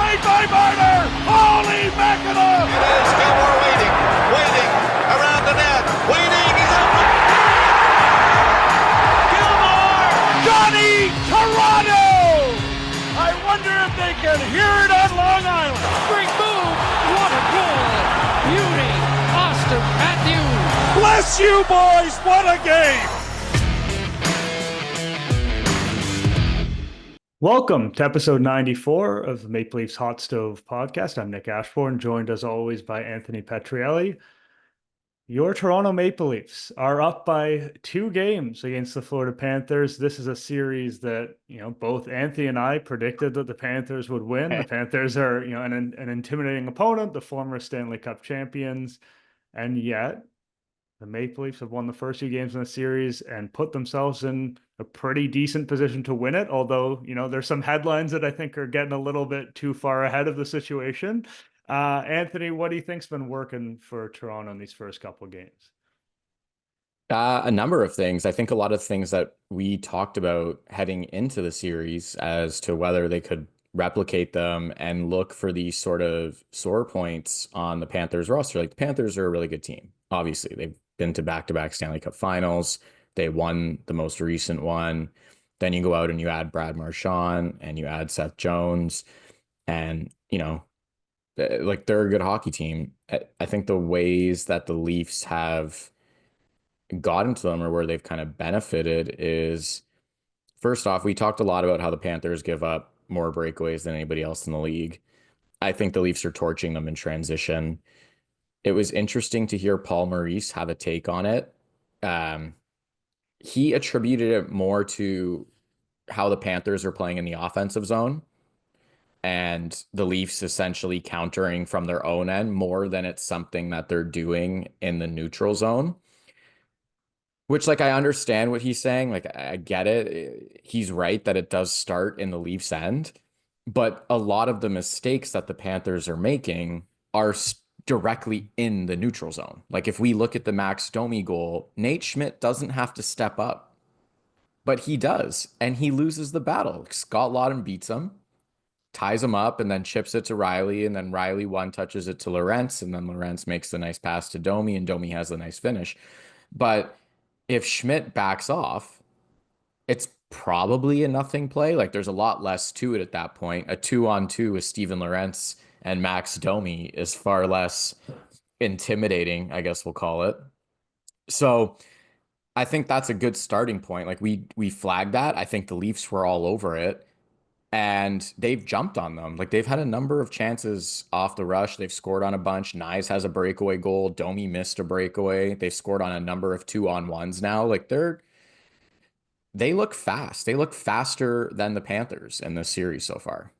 made by Marner! Holy mackerel! It is Gilmore waiting around the net, waiting, he's open! Gilmore! Johnny Toronto! I wonder if they can hear it on Long Island. Great move! What a goal! Beauty! Austin Matthews! Bless you, boys! What a game! Welcome to episode 94 of the Maple Leafs Hot Stove podcast. I'm Nick Ashbourne, joined as always by Anthony Petrielli. Your Toronto Maple Leafs are up by 2 games against the Florida Panthers. This is a series that, both Anthony and I predicted that the Panthers would win. The Panthers are, an intimidating opponent, the former Stanley Cup champions, and yet the Maple Leafs have won the first 2 games in the series and put themselves in a pretty decent position to win it. Although, there's some headlines that I think are getting a little bit too far ahead of the situation. Anthony, what do you think's been working for Toronto in these first couple of games? A number of things. I think a lot of things that we talked about heading into the series as to whether they could replicate them and look for these sort of sore points on the Panthers roster. Like, the Panthers are a really good team. Obviously, they've been to back-to-back Stanley Cup finals. They won the most recent one. Then you go out and you add Brad Marchand and you add Seth Jones, and like, they're a good hockey team. I think the ways that the Leafs have gotten to them, or where they've kind of benefited, is, first off, we talked a lot about how the Panthers give up more breakaways than anybody else in the league. I think the Leafs are torching them in transition. It was interesting to hear Paul Maurice have a take on it. He attributed it more to how the Panthers are playing in the offensive zone and the Leafs essentially countering from their own end more than it's something that they're doing in the neutral zone. Which, like, I understand what he's saying. Like, I get it. He's right that it does start in the Leafs end, but a lot of the mistakes that the Panthers are making are directly in the neutral zone. Like, if we look at the Max Domi goal, Nate Schmidt doesn't have to step up, but he does, and he loses the battle. Scott Laughton beats him, ties him up, and then chips it to Riley, and then Riley one touches it to Lorentz, and then Lorentz makes the nice pass to Domi, and Domi has the nice finish. But if Schmidt backs off, it's probably a nothing play. Like, there's a lot less to it at that point. A 2-on-2 with Steven Lorentz and Max Domi is far less intimidating, I guess we'll call it. So I think that's a good starting point. Like, we flagged that. I think the Leafs were all over it, and they've jumped on them. Like, they've had a number of chances off the rush. They've scored on a bunch. Nyes has a breakaway goal. Domi missed a breakaway. They've scored on a number of 2-on-1s now. Like, they look fast. They look faster than the Panthers in this series so far.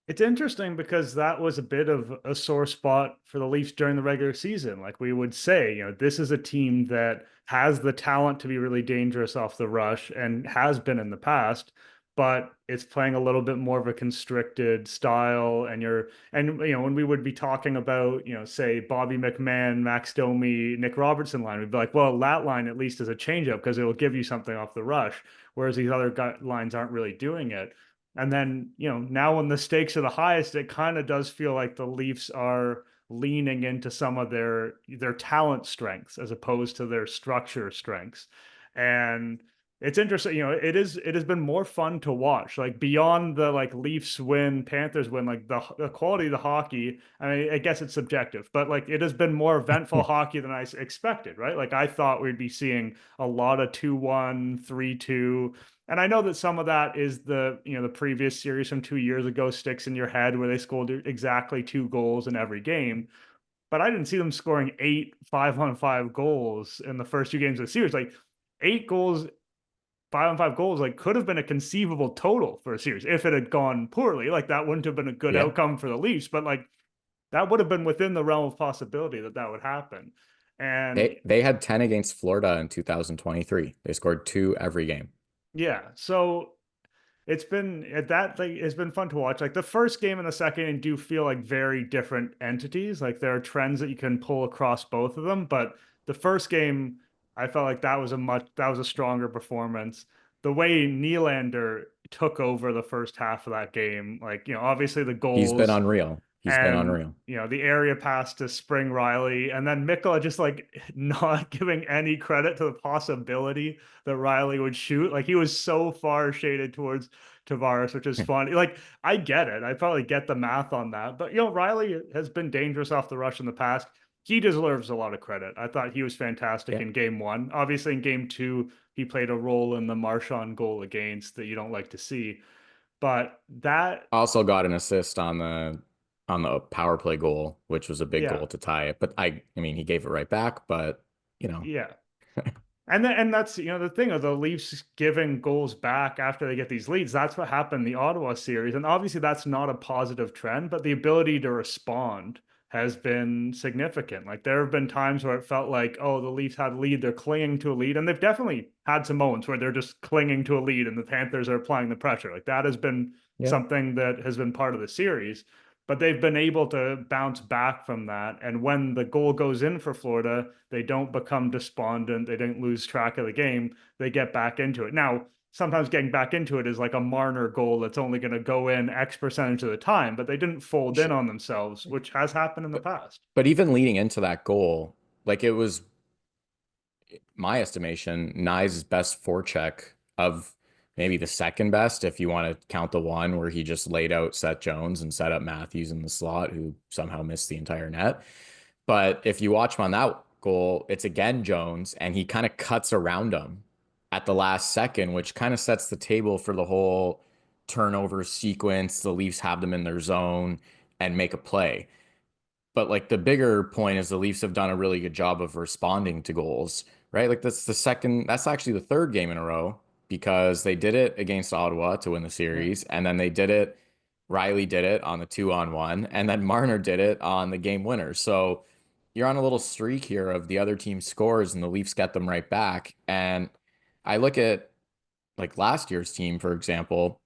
It's interesting because that was a bit of a sore spot for the Leafs during the regular season. Like, we would say, this is a team that has the talent to be really dangerous off the rush and has been in the past, but it's playing a little bit more of a constricted style. And when we would be talking about, say Bobby McMahon, Max Domi, Nick Robertson line, we'd be like, well, that line at least is a changeup because it will give you something off the rush, whereas these other lines aren't really doing it. And then, now when the stakes are the highest, it kind of does feel like the Leafs are leaning into some of their talent strengths as opposed to their structure strengths. And it's interesting, it has been more fun to watch, like, beyond the Leafs win, Panthers win, like the quality of the hockey. I mean, I guess it's subjective, but like, it has been more eventful hockey than I expected, right? Like, I thought we'd be seeing a lot of 2-1, 3-2. And I know that some of that is the previous series from 2 years ago sticks in your head, where they scored exactly 2 goals in every game. But I didn't see them scoring 8 5-on-5 goals in the first 2 games of the series. Like, 8 goals, 5-on-5 goals, like, could have been a conceivable total for a series if it had gone poorly. Like, that wouldn't have been a good outcome for the Leafs, but like, that would have been within the realm of possibility that would happen. And they had 10 against Florida in 2023. They scored 2 every game. Yeah, so it's been it's been fun to watch. Like, the first game and the second game do feel like very different entities. Like, there are trends that you can pull across both of them, but the first game, I felt like that was a stronger performance. The way Nylander took over the first half of that game. Like, obviously the He's been goals unreal. He's been and, unreal. the area pass to Spring Riley, and then Mikkola just like not giving any credit to the possibility that Riley would shoot. Like, he was so far shaded towards Tavares, which is funny. Like, I get it. I probably get the math on that. But, Riley has been dangerous off the rush in the past. He deserves a lot of credit. I thought he was fantastic in game one. Obviously, in game two, he played a role in the Marchand goal against that you don't like to see. But that Also got an assist on the power play goal, which was a big yeah. goal to tie it. But I mean, he gave it right back, but Yeah. And that's the thing of the Leafs giving goals back after they get these leads. That's what happened in the Ottawa series. And obviously that's not a positive trend, but the ability to respond has been significant. Like, there have been times where it felt like, oh, the Leafs had a lead, they're clinging to a lead. And they've definitely had some moments where they're just clinging to a lead and the Panthers are applying the pressure. Like, that has been something that has been part of the series. But they've been able to bounce back from that. And when the goal goes in for Florida, they don't become despondent. They don't lose track of the game. They get back into it. Now, sometimes getting back into it is like a Marner goal that's only going to go in X percentage of the time, but they didn't fold in on themselves, which has happened in the past. But even leading into that goal, like, it was, my estimation, Nye's best forecheck of maybe the second best, if you want to count the one where he just laid out Seth Jones and set up Matthews in the slot, who somehow missed the entire net. But if you watch him on that goal, it's again Jones, and he kind of cuts around him at the last second, which kind of sets the table for the whole turnover sequence. The Leafs have them in their zone and make a play. But like, the bigger point is the Leafs have done a really good job of responding to goals, right? Like, that's actually the third game in a row, because they did it against Ottawa to win the series. And then Riley did it on the 2-on-1, and then Marner did it on the game winner. So you're on a little streak here of the other team scores and the Leafs get them right back. And I look at like last year's team, for example,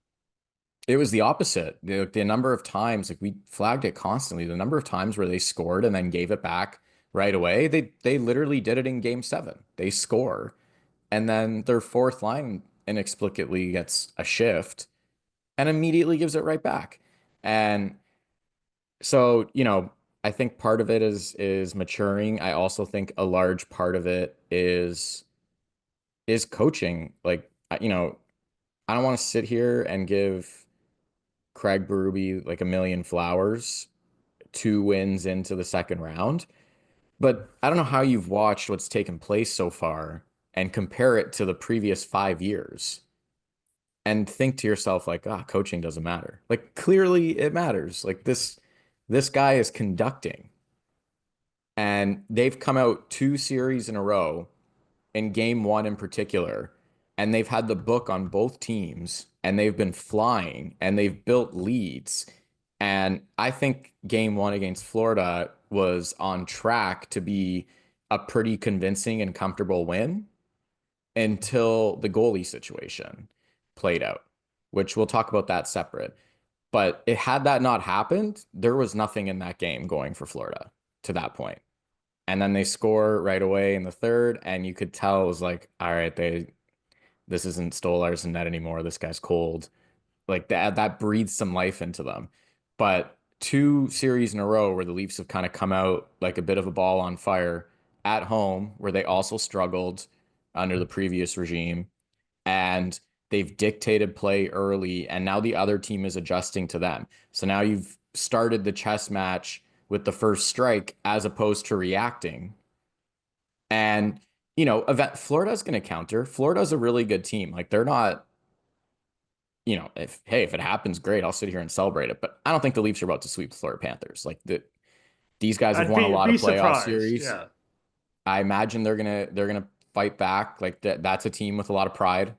it was the opposite. The number of times, like, we flagged it constantly, the number of times where they scored and then gave it back right away. They literally did it in game 7. They score, and then their fourth line inexplicably gets a shift and immediately gives it right back. And so, I think part of it is maturing. I also think a large part of it is coaching. Like, I don't want to sit here and give Craig Berube like a million flowers 2 wins into the second round, but I don't know how you've watched what's taken place so far and compare it to the previous 5 years and think to yourself like, coaching doesn't matter. Like, clearly it matters. Like, this guy is conducting, and they've come out 2 series in a row, in game 1 in particular, and they've had the book on both teams, and they've been flying, and they've built leads. And I think game 1 against Florida was on track to be a pretty convincing and comfortable win until the goalie situation played out, which we'll talk about that separate. But had that not happened, there was nothing in that game going for Florida to that point. And then they score right away in the third, and you could tell it was like, all right, this isn't Stolarz in net anymore. This guy's cold. Like, that breathes some life into them. But 2 series in a row where the Leafs have kind of come out like a bit of a ball on fire at home, where they also struggled under the previous regime, and they've dictated play early, and now the other team is adjusting to them. So now you've started the chess match with the first strike as opposed to reacting. And, Florida's going to counter. Florida's a really good team. Like, they're not, if it happens, great, I'll sit here and celebrate it. But I don't think the Leafs are about to sweep the Florida Panthers. Like, these guys have won a lot of playoff surprised. series. Yeah. I imagine they're gonna fight back. Like, that's a team with a lot of pride.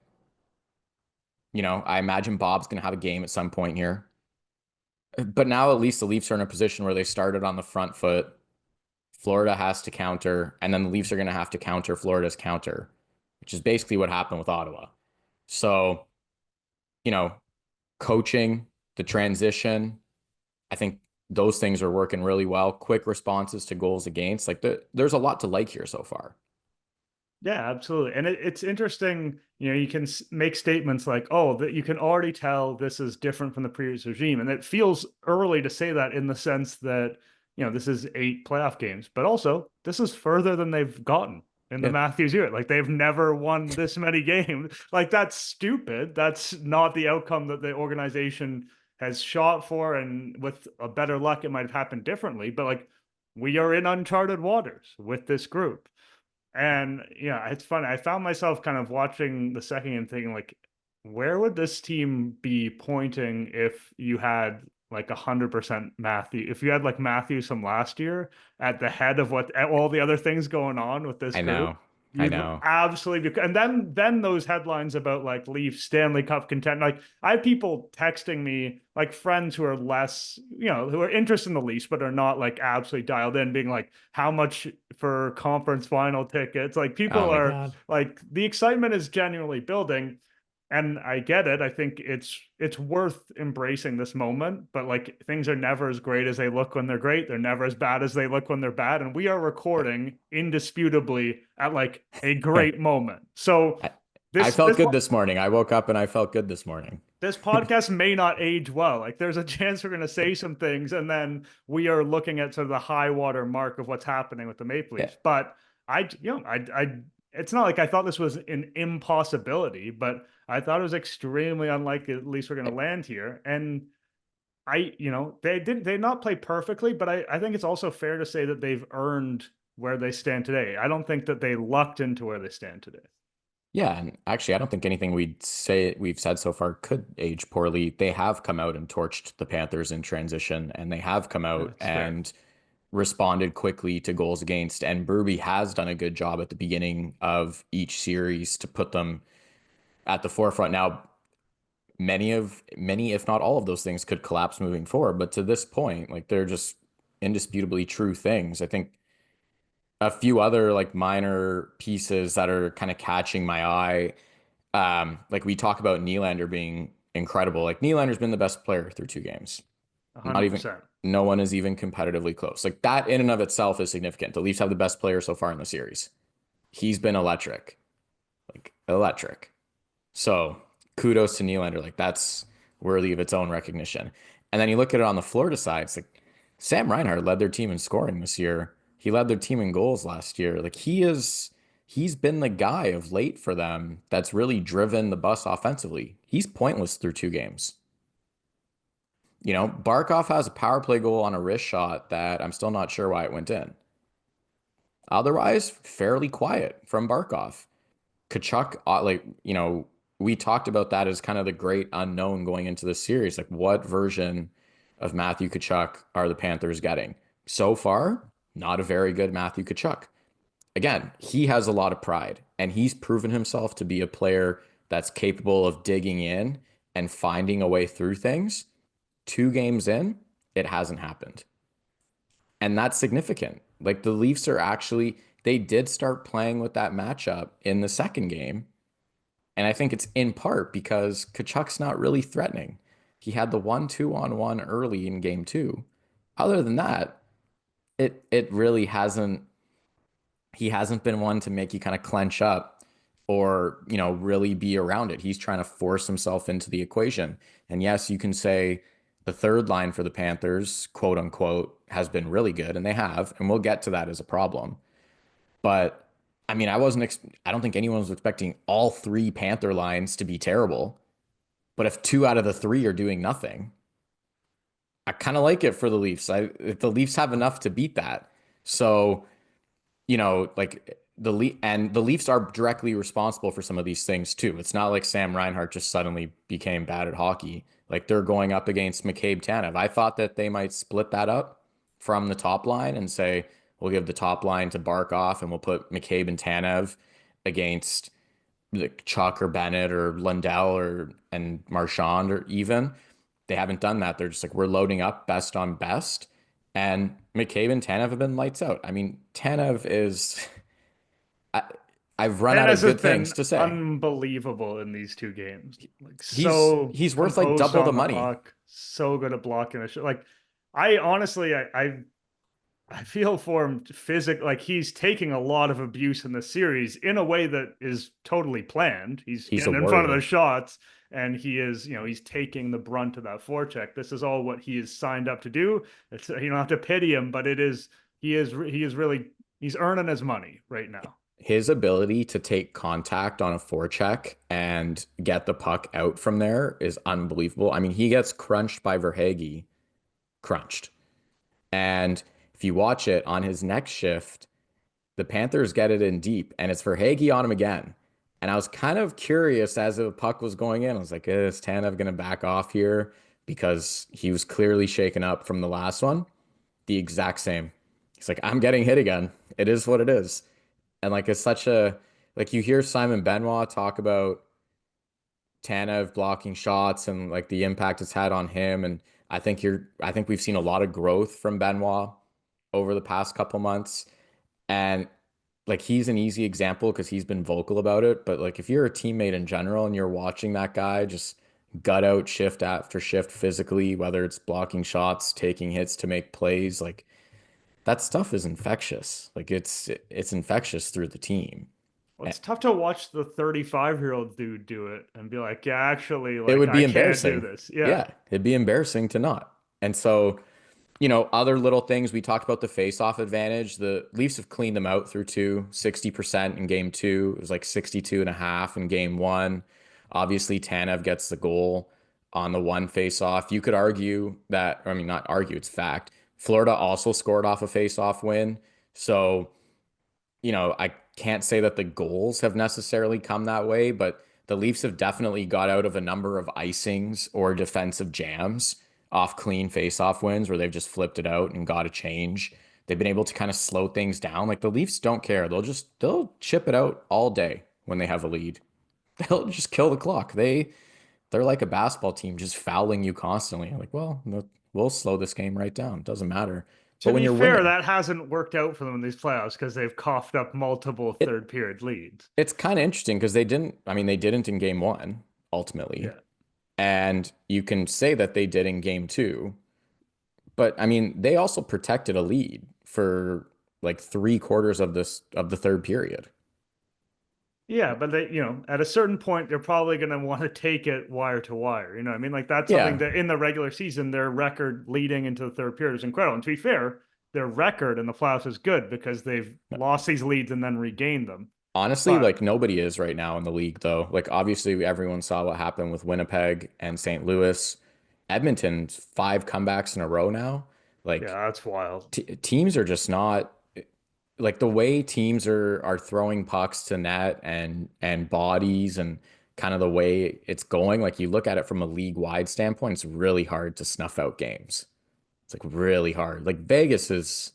I imagine Bob's gonna have a game at some point here. But now at least the Leafs are in a position where they started on the front foot. Florida has to counter, and then the Leafs are going to have to counter Florida's counter, which is basically what happened with Ottawa. So, coaching, the transition, I think those things are working really well. Quick responses to goals against. Like, there's a lot to like here so far. Yeah, absolutely. And it's interesting, you can make statements like, oh, that you can already tell this is different from the previous regime. And it feels early to say that in the sense that, this is 8 playoff games, but also this is further than they've gotten in the Yeah. Matthews year. Like they've never won this many games. Like that's stupid. That's not the outcome that the organization has shot for. And with a better luck, it might have happened differently. But like we are in uncharted waters with this group. And yeah, it's funny. I found myself kind of watching the second game thinking like, where would this team be pointing if you had like 100% Matthew, if you had like Matthews from last year at the head of what all the other things going on with this I group? know. I You'd know. absolutely be, and then those headlines about like Leaf Stanley Cup content. Like I have people texting me, like friends who are less, who are interested in the Leafs but are not like absolutely dialed in, being like, how much for conference final tickets? Like Oh people my are God. like, the excitement is genuinely building. And I get it. I think it's worth embracing this moment, but like things are never as great as they look when they're great. They're never as bad as they look when they're bad. And we are recording indisputably at like a great moment. So I, I this felt this good this morning. I woke up and I felt good this morning. this podcast may not age well. Like there's a chance we're going to say some things, and then we are looking at sort of the high water mark of what's happening with the Maple Yeah. Leafs. But I it's not like I thought this was an impossibility, but I thought it was extremely unlikely at least we're going to land here. And they not play perfectly, but I think it's also fair to say that they've earned where they stand today. I don't think that they lucked into where they stand today. Yeah, and actually, I don't think anything we've said so far could age poorly. They have come out and torched the Panthers in transition, and they have come out That's fair. and responded quickly to goals against. And Burby has done a good job at the beginning of each series to put them at the forefront. Now, many, if not all of those things could collapse moving forward, but to this point, like they're just indisputably true things. I think a few other like minor pieces that are kind of catching my eye. Like we talk about Nylander being incredible. Like Nylander's been the best player through 2 games. Not even 100%. no one is even competitively close. Like that in and of itself is significant. The Leafs have the best player so far in the series. He's been electric. Like electric. So kudos to Nylander. Like that's worthy of its own recognition. And then you look at it on the Florida side, it's like Sam Reinhart led their team in scoring this year. He led their team in goals last year. Like he's been the guy of late for them that's really driven the bus offensively. He's pointless through 2 games. Barkov has a power play goal on a wrist shot that I'm still not sure why it went in. Otherwise, fairly quiet from Barkov. Kachuk, we talked about that as kind of the great unknown going into the series. Like, what version of Matthew Kachuk are the Panthers getting? So far, not a very good Matthew Kachuk. Again, he has a lot of pride, and he's proven himself to be a player that's capable of digging in and finding a way through things. 2 games in, it hasn't happened. And that's significant. Like the Leafs they did start playing with that matchup in the second game. And I think it's in part because Kachuk's not really threatening. He had the 1-2-on-1 early in game 2. Other than that, it really he hasn't been one to make you kind of clench up or, really be around it. He's trying to force himself into the equation. And yes, you can say the third line for the Panthers, quote unquote, has been really good, and they have, and we'll get to that as a problem. But I mean, I don't think anyone was expecting all 3 Panther lines to be terrible. But if 2 out of the 3 are doing nothing, I kind of like it for the Leafs. The Leafs have enough to beat that. So, like the Leafs are directly responsible for some of these things too. It's not like Sam Reinhart just suddenly became bad at hockey. Like they're going up against McCabe Tanev. I thought that they might split that up from the top line and say, we'll give the top line to Barkov and we'll put McCabe and Tanev against Chuck or Bennett or Lundell and Marchand or even. They haven't done that. They're just like, we're loading up best on best. And McCabe and Tanev have been lights out. I mean, Tanev is... I've run out of good things to say. Unbelievable in these 2 games. Like he's worth like double the money. Puck, so good at blocking the shot. Like I honestly, I I feel for him like he's taking a lot of abuse in the series in a way that is totally planned. He's He's a getting in front of warrior. the shots and he is, he's taking the brunt of that forecheck. This is all what he is signed up to do. It's, you don't have to pity him, but he is really, he's earning his money right now. His ability to take contact on a forecheck and get the puck out from there is unbelievable. I mean, he gets crunched by Verhaeghe, crunched. And if you watch it on his next shift, the Panthers get it in deep and it's Verhaeghe on him again. And I was kind of curious as the puck was going in. I was like, is Tanev going to back off here? Because he was clearly shaken up from the last one. The exact same. He's like, I'm getting hit again. It is what it is. And like, it's such a, like, you hear Simon Benoit talk about Tanev blocking shots and like the impact it's had on him. And I think we've seen a lot of growth from Benoit over the past couple months. And like, he's an easy example because he's been vocal about it. But like, if you're a teammate in general and you're watching that guy just gut out shift after shift physically, whether it's blocking shots, taking hits to make plays, like that stuff is infectious. Like it's infectious through the team. Well, it's tough to watch the 35-year-old dude do it and be like, yeah, actually, It like would be I can't do embarrassing. this. Yeah. Yeah, it'd be embarrassing to not. And so, other little things we talked about the face-off advantage. The Leafs have cleaned them out through 60% in game 2. It was like 62.5 in game 1. Obviously, Tanev gets the goal on the one face-off. You could argue that, I mean, not argue, it's fact. Florida also scored off a face-off win. So, I can't say that the goals have necessarily come that way, but the Leafs have definitely got out of a number of icings or defensive jams off clean face-off wins where they've just flipped it out and got a change. They've been able to kind of slow things down. Like the Leafs don't care. They'll chip it out all day when they have a lead. They'll just kill the clock. They're like a basketball team just fouling you constantly. Like, well, we'll slow this game right down. It doesn't matter. To But when be you're fair, winning, that hasn't worked out for them in these playoffs because they've coughed up multiple it third period leads. it's kind of interesting because they didn't in game 1 ultimately. Yeah. And you can say that they did in game 2, but I mean, they also protected a lead for like 3/4 of the third period. Yeah, but they, at a certain point, they're probably going to want to take it wire to wire. You know what I mean? Like that's something Yeah. that in the regular season, their record leading into the third period is incredible. And to be fair, their record in the playoffs is good because they've lost these leads and then regained them. Honestly, But like nobody is right now in the league though. Like obviously everyone saw what happened with Winnipeg and St. Louis. Edmonton's 5 comebacks in a row now. Like yeah, that's wild. teams are just not like the way teams are throwing pucks to net and bodies and kind of the way it's going. Like you look at it from a league-wide standpoint, it's really hard to snuff out games. It's like really hard. Like Vegas is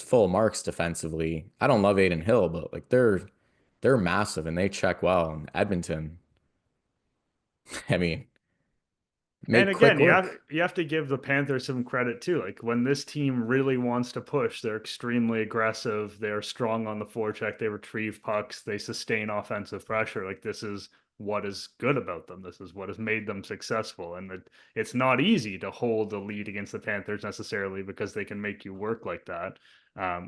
full marks defensively. I don't love Aiden Hill, but like they're massive and they check well. And Edmonton, I mean, And make quick again, work. you have to give the Panthers some credit too. Like when this team really wants to push, they're extremely aggressive. They're strong on the forecheck. They retrieve pucks. They sustain offensive pressure. Like this is what is good about them. This is what has made them successful. And it's not easy to hold the lead against the Panthers necessarily because they can make you work like that.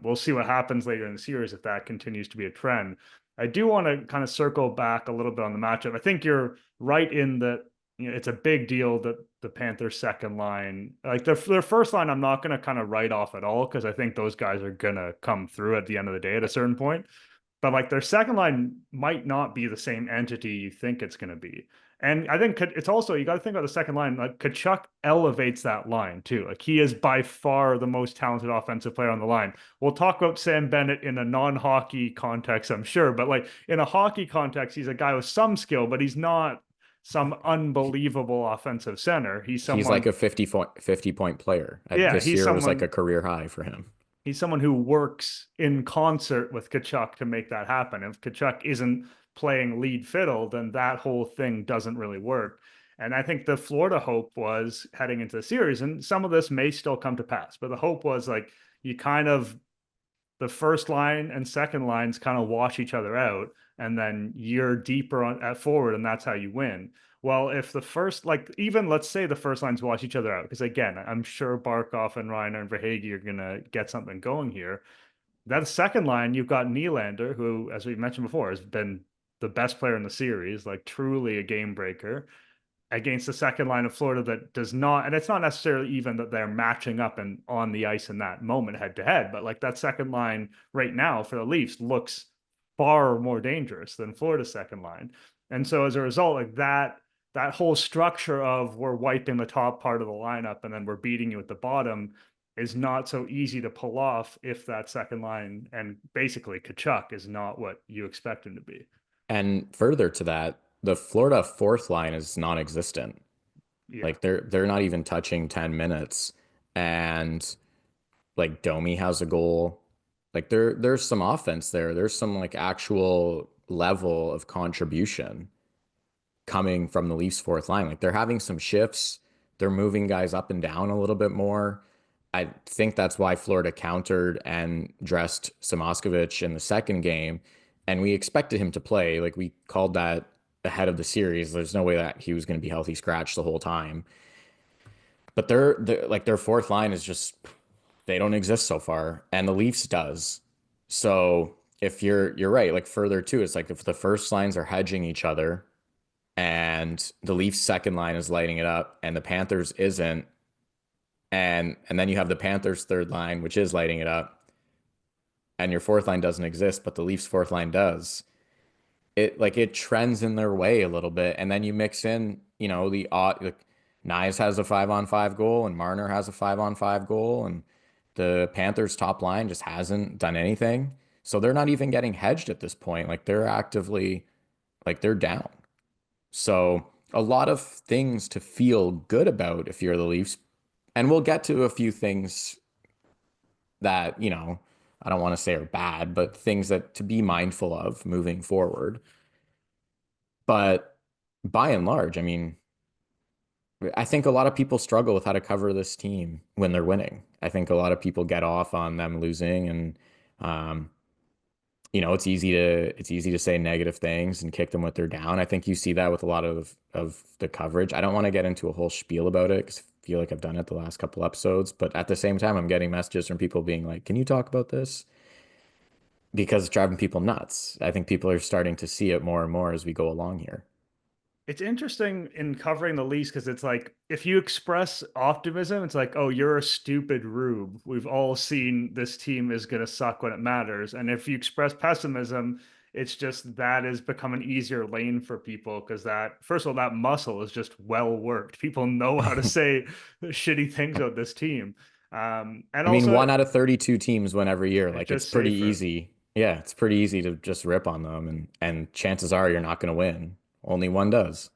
We'll see what happens later in the series if that continues to be a trend. I do want to kind of circle back a little bit on the matchup. I think you're right in that it's a big deal that the Panthers second line, like their first line, I'm not going to kind of write off at all because I think those guys are going to come through at the end of the day at a certain point. But like their second line might not be the same entity you think it's going to be. And I think it's also, you got to think about the second line. Like Tkachuk elevates that line too. Like he is by far the most talented offensive player on the line. We'll talk about Sam Bennett in a non-hockey context, I'm sure. But like in a hockey context, he's a guy with some skill, but he's not some unbelievable offensive center. He's Like a 50 point player. Yeah, This year was like a career high for him. He's someone who works in concert with Tkachuk to make that happen. If Tkachuk isn't playing lead fiddle, then that whole thing doesn't really work. And I think the Florida hope was heading into the series, and some of this may still come to pass, but the hope was like you kind of the first line and second lines kind of wash each other out, and then you're deeper at forward, and that's how you win. Well, if the first, like, even let's say the first lines wash each other out, because again, I'm sure Barkov and Reiner and Verhaeghe are going to get something going here. That second line, you've got Nylander, who, as we mentioned before, has been the best player in the series, like truly a game breaker, against the second line of Florida that does not, and it's not necessarily even that they're matching up and on the ice in that moment head to head, but like that second line right now for the Leafs looks far more dangerous than Florida's second line. And so as a result, like that whole structure of we're wiping the top part of the lineup and then we're beating you at the bottom is not so easy to pull off if that second line and basically Kachuk is not what you expect him to be. And further to that, the Florida fourth line is non-existent. Yeah. Like they're not even touching 10 minutes. And like Domi has a goal. Like there's some offense there. There's some like actual level of contribution coming from the Leafs fourth line. Like they're having some shifts. They're moving guys up and down a little bit more. I think that's why Florida countered and dressed Samoskevich in the second game. And we expected him to play. Like we called that ahead of the series. There's no way that he was going to be healthy scratch the whole time. But their fourth line is just they don't exist so far, and the Leafs does. So if you're right, like further too, it's like if the first lines are hedging each other, and the Leafs second line is lighting it up, and the Panthers isn't, and then you have the Panthers third line, which is lighting it up, and your fourth line doesn't exist, but the Leafs fourth line does. It trends in their way a little bit, and then you mix in, the odd like Nyes has a 5-on-5 goal, and Marner has a 5-on-5 goal, and the Panthers top line just hasn't done anything. So they're not even getting hedged at this point. Like they're actively, like they're down. So a lot of things to feel good about if you're the Leafs. And we'll get to a few things that, I don't want to say are bad, but things that to be mindful of moving forward. But by and large, I mean, I think a lot of people struggle with how to cover this team when they're winning. I think a lot of people get off on them losing, and it's easy to say negative things and kick them when they're down. I think you see that with a lot of the coverage. I don't want to get into a whole spiel about it because I feel like I've done it the last couple episodes, but at the same time, I'm getting messages from people being like, "Can you talk about this?" Because it's driving people nuts. I think people are starting to see it more and more as we go along here. It's interesting in covering the Leafs because it's like if you express optimism, it's like, oh, you're a stupid rube. We've all seen this team is going to suck when it matters. And if you express pessimism, it's just that has become an easier lane for people because that, first of all, that muscle is just well worked. People know how to say shitty things about this team. And I also, mean, 1 out of 32 teams win every year. Like it's pretty safer. easy. Yeah, it's pretty easy to just rip on them, and chances are you're not going to win. Only one does.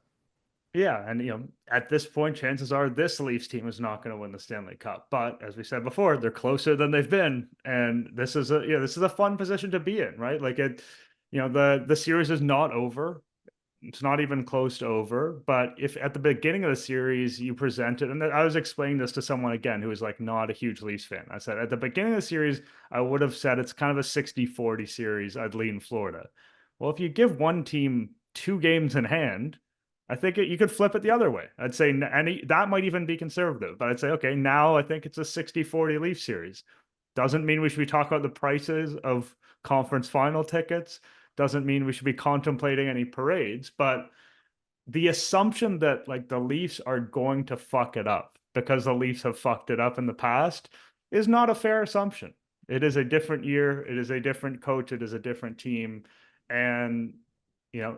Yeah, and at this point, chances are this Leafs team is not going to win the Stanley Cup. But as we said before, they're closer than they've been, and this is a fun position to be in, right? Like the series is not over. It's not even close to over. But if at the beginning of the series you presented, and I was explaining this to someone again who was like not a huge Leafs fan. I said at the beginning of the series, I would have said it's kind of a 60-40 series. I'd lean Florida. Well, if you give one team 2 games in hand, I think you could flip it the other way. I'd say, and that might even be conservative, but I'd say, okay, now I think it's a 60-40 Leaf series. Doesn't mean we should be talking about the prices of conference final tickets. Doesn't mean we should be contemplating any parades, but the assumption that like the Leafs are going to fuck it up because the Leafs have fucked it up in the past is not a fair assumption. It is a different year. It is a different coach. It is a different team. And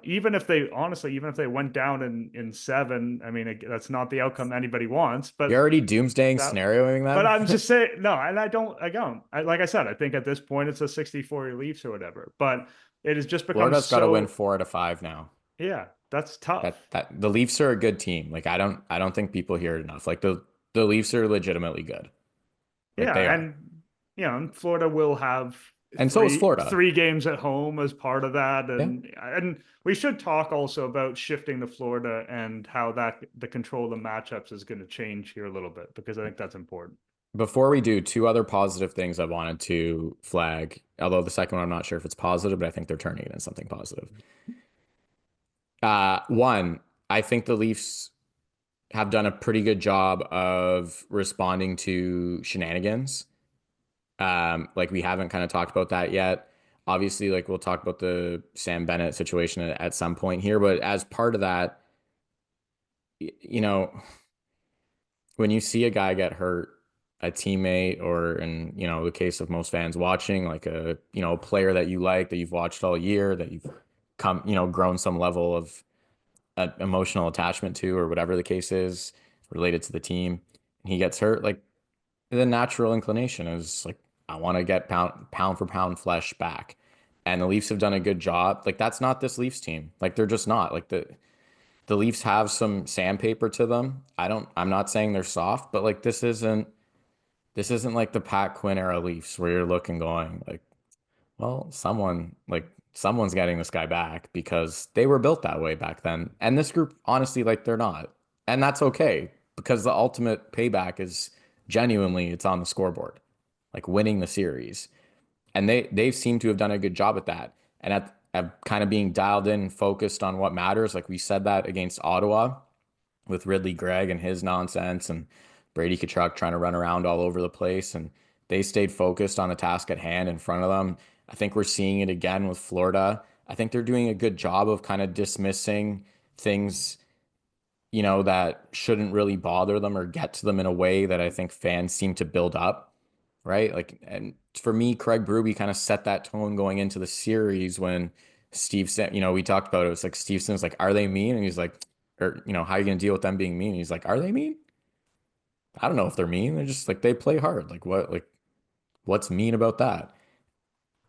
even if they went down in 7, I mean, that's not the outcome anybody wants. But you're already doomsdaying scenarioing that. But I'm just saying, no, and like I said, I think at this point it's a 60-40 Leafs or whatever. But it has just become Florida's got to win 4 out of 5 now. Yeah, that's tough. That the Leafs are a good team. Like I don't think people hear it enough. Like the Leafs are legitimately good. Like, yeah, and Florida will have. And so is Florida. 3 games at home as part of that. And we should talk also about shifting to Florida and how the control of the matchups is going to change here a little bit, because I think that's important. Before we do, 2 other positive things I wanted to flag, although the second one I'm not sure if it's positive, but I think they're turning it into something positive. One, I think the Leafs have done a pretty good job of responding to shenanigans. Like we haven't kind of talked about that yet. Obviously, like we'll talk about the Sam Bennett situation at some point here, but as part of that, you know, when you see a guy get hurt, a teammate, or in, the case of most fans watching, like a player that you like, that you've watched all year, that you've come, grown some level of emotional attachment to, or whatever the case is related to the team, and he gets hurt, like the natural inclination is like, I want to get pound for pound flesh back. And the Leafs have done a good job. Like that's not this Leafs team. Like they're just not. Like the Leafs have some sandpaper to them. I'm not saying they're soft, but like this isn't like the Pat Quinn era Leafs where you're looking going like, well, someone's getting this guy back, because they were built that way back then. And this group, honestly, like they're not. And that's okay, because the ultimate payback is genuinely it's on the scoreboard, like winning the series. And they seem to have done a good job at that. And at kind of being dialed in, focused on what matters. Like we said that against Ottawa with Ridley Gregg and his nonsense, and Brady Tkachuk trying to run around all over the place. And they stayed focused on the task at hand in front of them. I think we're seeing it again with Florida. I think they're doing a good job of kind of dismissing things, that shouldn't really bother them or get to them in a way that I think fans seem to build up, right? Like, and for me, Craig Berube kind of set that tone going into the series when Steve said, we talked about it. It was like Steve was like, "Are they mean?" And he's like, or, how are you going to deal with them being mean? And he's like, "Are they mean? I don't know if they're mean. They're just like, they play hard. Like what, what's mean about that?"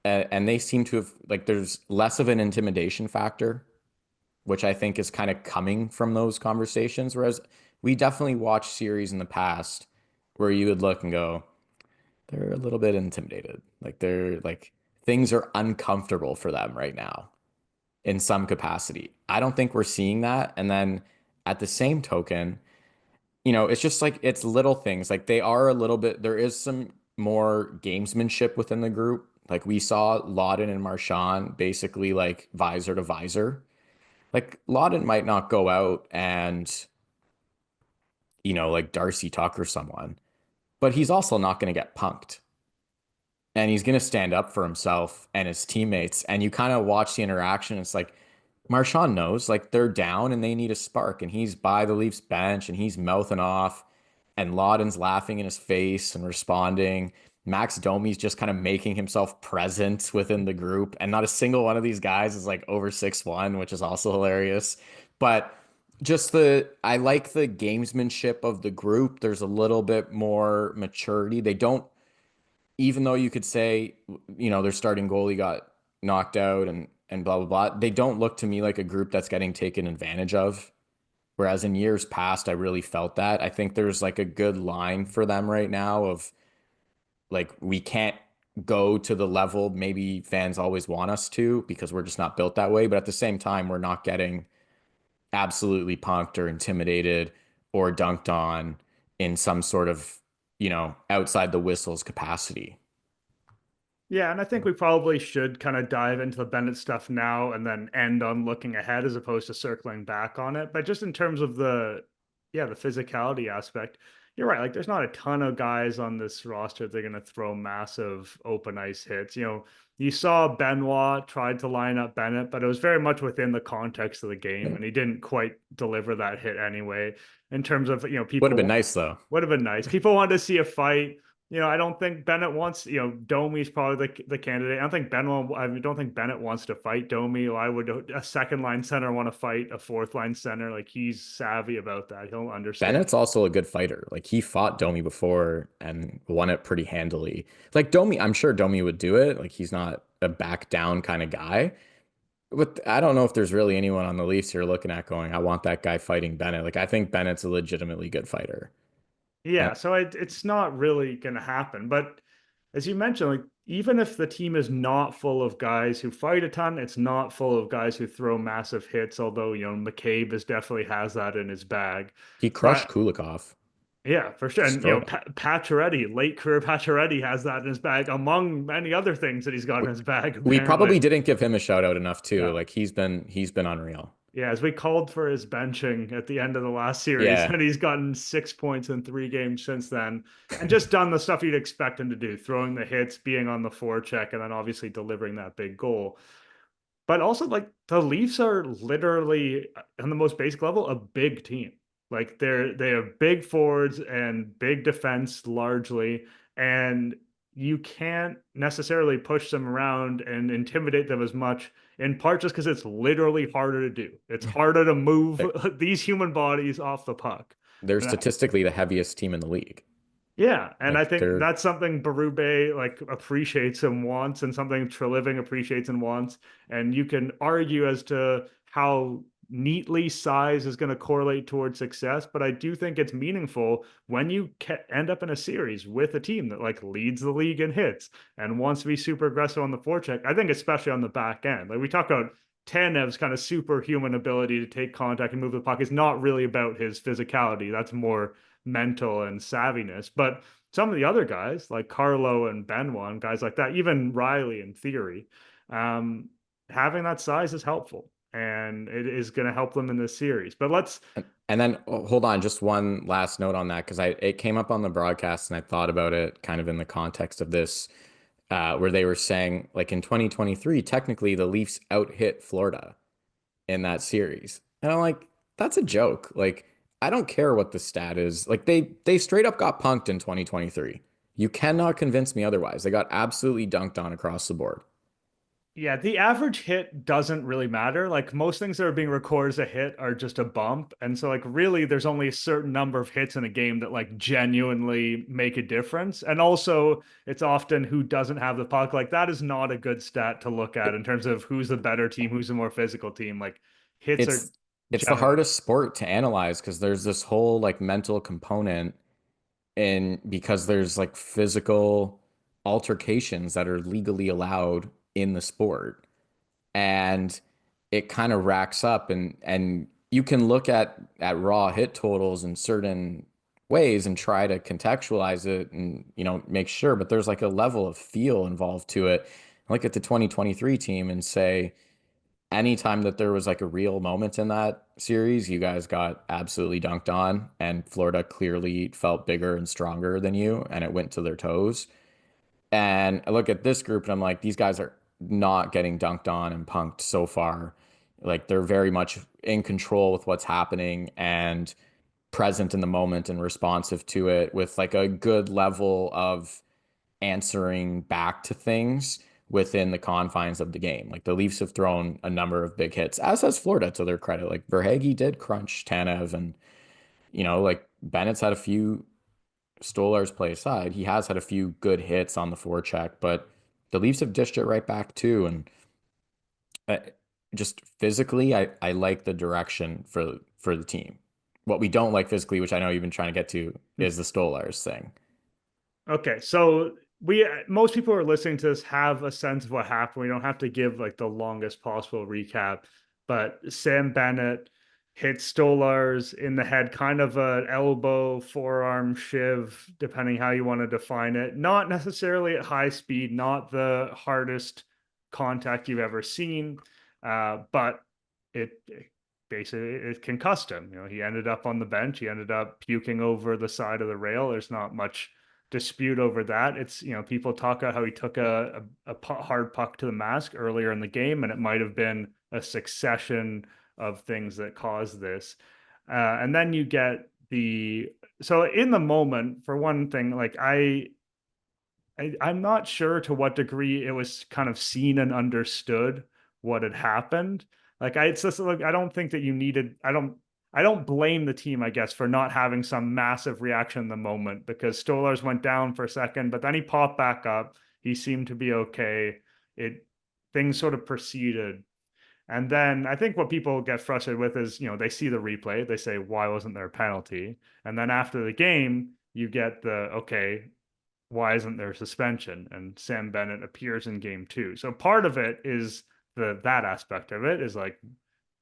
And they seem to have, like, there's less of an intimidation factor, which I think is kind of coming from those conversations. Whereas we definitely watched series in the past where you would look and go, they're a little bit intimidated. Like they're like, things are uncomfortable for them right now in some capacity. I don't think we're seeing that. And then at the same token, it's just like, it's little things. Like they are a little bit, there is some more gamesmanship within the group. Like we saw Lawton and Marchand basically like visor to visor. Like Lawton might not go out and, like Darcy Tucker someone, but he's also not going to get punked. And he's going to stand up for himself and his teammates. And you kind of watch the interaction. It's like Marchand knows like they're down and they need a spark. And he's by the Leafs bench and he's mouthing off. And Lawton's laughing in his face and responding. Max Domi's just kind of making himself present within the group. And not a single one of these guys is like over 6'1", which is also hilarious. But just I like the gamesmanship of the group. There's a little bit more maturity. They don't, even though you could say, their starting goalie got knocked out and blah, blah, blah. They don't look to me like a group that's getting taken advantage of. Whereas in years past, I really felt that. I think there's like a good line for them right now of like, we can't go to the level maybe fans always want us to, because we're just not built that way. But at the same time, we're not getting absolutely punked or intimidated or dunked on in some sort of, outside the whistles capacity. Yeah, and I think we probably should kind of dive into the Bennett stuff now and then end on looking ahead as opposed to circling back on it. But just in terms of the physicality aspect, you're right. Like there's not a ton of guys on this roster that are going to throw massive open ice hits. You saw Benoit tried to line up Bennett, but it was very much within the context of the game, and he didn't quite deliver that hit anyway. In terms of, people Would have been nice though. Would have been nice. People wanted to see a fight. I don't think Bennett wants, Domi's probably the candidate. I don't think Bennett wants to fight Domi. Why would a second line center want to fight a fourth line center? Like he's savvy about that. He'll understand. Bennett's also a good fighter. Like he fought Domi before and won it pretty handily. Like Domi, I'm sure Domi would do it. Like he's not a back down kind of guy. But I don't know if there's really anyone on the Leafs you're looking at going, I want that guy fighting Bennett. Like I think Bennett's a legitimately good fighter. Yeah, so it's not really going to happen. But as you mentioned, like even if the team is not full of guys who fight a ton, it's not full of guys who throw massive hits. Although McCabe definitely has that in his bag. He crushed Kulikov. Yeah, for sure. And Pacioretty, late career Pacioretty has that in his bag, among many other things that he's got in his bag. We probably didn't give him a shout out enough too. Yeah. Like he's been unreal. Yeah, as we called for his benching at the end of the last series, Yeah. and he's gotten 6 points in 3 games since then, and just done the stuff you'd expect him to do, throwing the hits, being on the forecheck, and then obviously delivering that big goal. But also, like, the Leafs are literally, on the most basic level, a big team. Like, they have big forwards and big defense largely, and you can't necessarily push them around and intimidate them as much, in part just because it's literally harder to do. It's harder to move They're, these human bodies off the puck. they're And statistically the heaviest team in the league. yeah, and I Like think they're that's something Berube like appreciates and wants, and something Treliving appreciates and wants. And you can argue as to how neatly size is going to correlate towards success, but I do think it's meaningful when you end up in a series with a team that like leads the league in hits and wants to be super aggressive on the forecheck. I think especially on the back end, like we talk about Tanev's kind of superhuman ability to take contact and move the puck is not really about his physicality. That's more mental and savviness. But some of the other guys, like Carlo and Benoit, and guys like that, even Riley in theory, having that size is helpful, and it is going to help them in this series. But let's. and then hold on, just one last note on that because it came up on the broadcast and I thought about it kind of in the context of this, where they were saying like in 2023, technically the Leafs out hit Florida in that series. And I'm like, that's a joke. Like, I don't care what the stat is. Like they straight up got punked in 2023. You cannot convince me otherwise. They got absolutely dunked on across the board. Yeah, the average hit doesn't really matter. Like most things that are being recorded as a hit are just a bump. And so like really there's only a certain number of hits in a game that like genuinely make a difference. And also it's often who doesn't have the puck. Like that is not a good stat to look at in terms of who's the better team, who's the more physical team. Like hits are It's the generally. hardest sport to analyze because there's this whole like mental component and because there's like physical altercations that are legally allowed in the sport. And it kind of racks up and you can look at raw hit totals in certain ways and try to contextualize it and make sure, but there's like a level of feel involved to it. Look at the 2023 team and say anytime that there was like a real moment in that series, you guys got absolutely dunked on and Florida clearly felt bigger and stronger than you and it went to their toes. And I look at this group and I'm like, these guys are not getting dunked on and punked so far. Like they're very much in control with what's happening and present in the moment and responsive to it with like a good level of answering back to things within the confines of the game. Like the Leafs have thrown a number of big hits, as has Florida to their credit. Like Verhaeghe did crunch Tanev and, like Bennett's had a few Stolarz play aside, he has had a few good hits on the forecheck, but the Leafs have dished it right back too. And uh, just physically, I like the direction for the team. What we don't like physically, which I know you've been trying to get to, is the Stolarz thing. Okay, so we most people who are listening to this have a sense of what happened. We don't have to give like the longest possible recap, but Sam Bennett hit Stolarz in the head, kind of an elbow, forearm shiv, depending how you want to define it. Not necessarily at high speed, not the hardest contact you've ever seen, but it basically it concussed him. He ended up on the bench. He ended up puking over the side of the rail. There's not much dispute over that. It's, people talk about how he took a hard puck to the mask earlier in the game, and it might have been a succession of things that caused this. And then you get so in the moment, for one thing, like I'm not sure to what degree it was kind of seen and understood what had happened. Like it's just like I don't think that you needed. I don't blame the team, I guess, for not having some massive reaction in the moment because Stolarz went down for a second, but then he popped back up. He seemed to be okay. Things sort of proceeded. And then I think what people get frustrated with is, they see the replay, they say, why wasn't there a penalty? And then after the game, you get okay, why isn't there suspension? And Sam Bennett appears in game 2. So part of it is that aspect of it is like,